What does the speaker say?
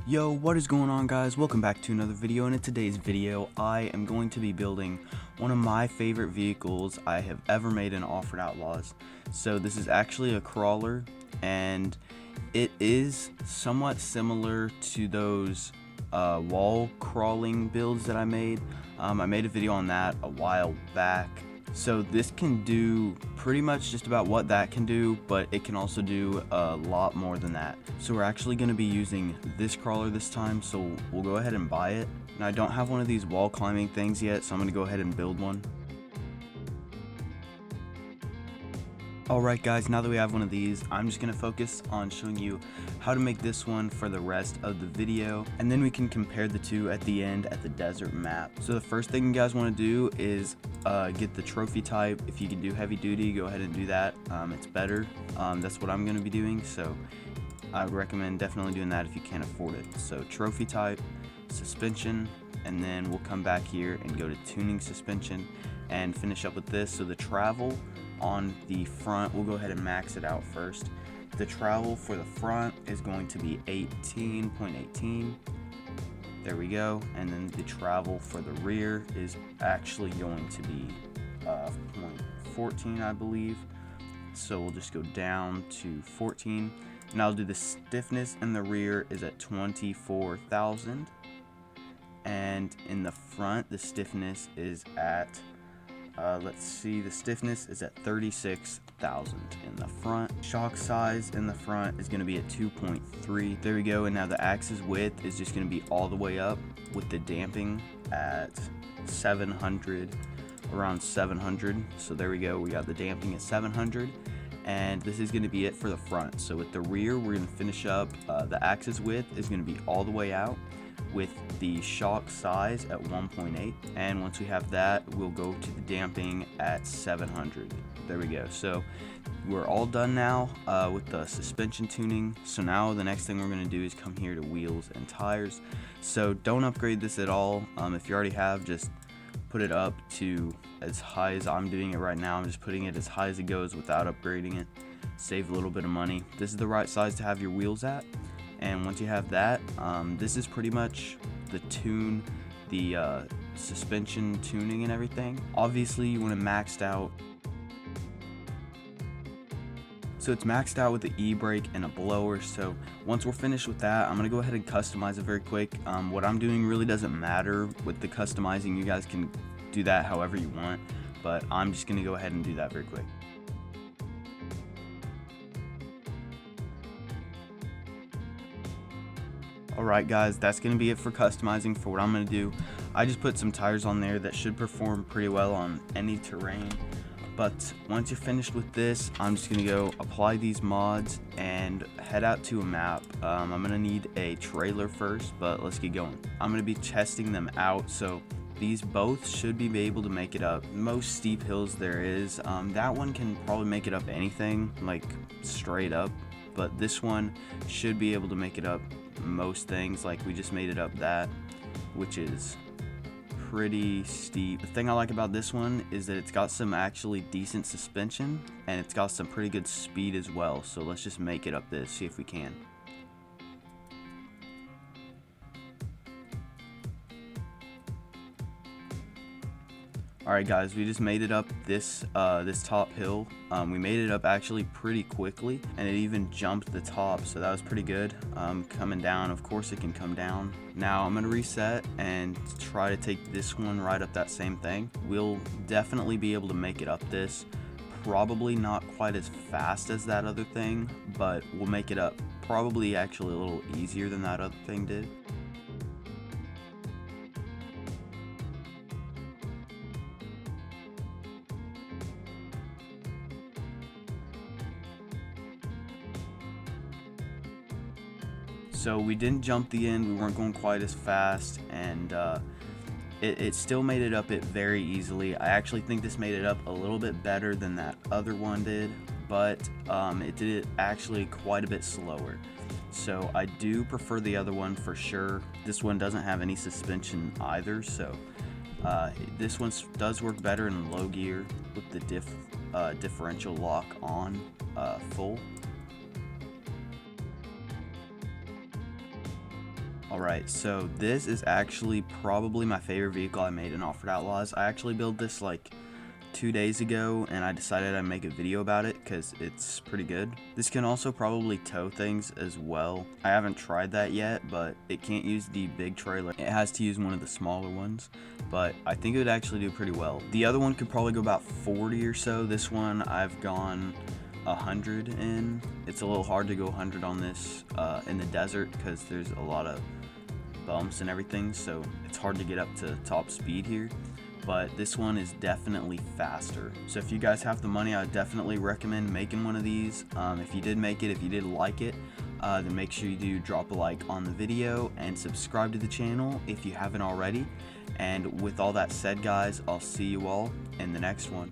Yo, what is going on, guys? Welcome back to another video, and in today's video I am going to be building one of my favorite vehicles I have ever made in Offroad Outlaws. So this is actually a crawler, and it is somewhat similar to those wall crawling builds that I made. I made a video on that a while back. So this can do pretty much just about what that can do, but it can also do a lot more than that. So we're actually going to be using this crawler this time, so we'll go ahead and buy it. Now I don't have one of these wall climbing things yet, so I'm going to go ahead and build one. Alright guys, now that we have one of these, I'm just going to focus on showing you how to make this one for the rest of the video, and then we can compare the two at the end at the desert map. So the first thing you guys want to do is get the trophy type. If you can do heavy duty, go ahead and do that. It's better. That's what I'm going to be doing, so I would recommend definitely doing that if you can't afford it. So trophy type, suspension, and then we'll come back here and go to tuning suspension and finish up with this. So the travel on the front, we'll go ahead and max it out first. The travel for the front is going to be 18.18. There we go. And then the travel for the rear is actually going to be 0.14, I believe. So we'll just go down to 14. And I'll do the stiffness in the rear is at 24,000. And in the front, the stiffness is at the stiffness is at 36,000 in the front. Shock size in the front is going to be at 2.3. There we go. And now the axis width is just going to be all the way up with the damping at 700, around 700. So there we go. We got the damping at 700. And this is going to be it for the front. So with the rear, we're going to finish up. The axis width is going to be all the way out with the shock size at 1.8, and once we have that, we'll go to the damping at 700. There we go. So we're all done now with the suspension tuning. So now the next thing we're going to do is come here to wheels and tires. So don't upgrade this at all. If you already have, just put it up to as high as I'm doing it right now. I'm just putting it as high as it goes without upgrading it. Save a little bit of money. This is the right size to have your wheels at. And once you have that, this is pretty much the suspension tuning and everything. Obviously, you want to max out. So it's maxed out with the e-brake and a blower. So once we're finished with that, I'm going to go ahead and customize it very quick. What I'm doing really doesn't matter with the customizing. You guys can do that however you want, but I'm just going to go ahead and do that very quick. Alright guys, that's going to be it for customizing. For what I'm going to do, I just put some tires on there that should perform pretty well on any terrain. But once you're finished with this, I'm just going to go apply these mods and head out to a map. I'm going to need a trailer first, but let's get going. I'm going to be testing them out, so these both should be able to make it up most steep hills there is. That one can probably make it up anything, like straight up, but this one should be able to make it up most things. Like we just made it up that, which is pretty steep. The thing I like about this one is that it's got some actually decent suspension, and it's got some pretty good speed as well. So let's just make it up this, see if we can. Alright guys, we just made it up this top hill. We made it up actually pretty quickly, and it even jumped the top, so that was pretty good. Coming down, of course it can come down. Now I'm going to reset and try to take this one right up that same thing. We'll definitely be able to make it up this. Probably not quite as fast as that other thing, but we'll make it up probably actually a little easier than that other thing did. So we didn't jump the end, we weren't going quite as fast, and it still made it up it very easily. I actually think this made it up a little bit better than that other one did, but it did it actually quite a bit slower. So I do prefer the other one for sure. This one doesn't have any suspension either, so this one does work better in low gear with the differential lock on full. Alright, so this is actually probably my favorite vehicle I made in Offroad Outlaws. I actually built this like 2 days ago, and I decided I'd make a video about it because it's pretty good. This can also probably tow things as well. I haven't tried that yet, but it can't use the big trailer. It has to use one of the smaller ones, but I think it would actually do pretty well. The other one could probably go about 40 or so. This one I've gone 100 in. It's a little hard to go 100 on this in the desert because there's a lot of bumps and everything, so it's hard to get up to top speed here. But this one is definitely faster. So if you guys have the money, I would definitely recommend making one of these. If you did make it, if you did like it, then make sure you do drop a like on the video and subscribe to the channel if you haven't already. And with all that said, guys, I'll see you all in the next one.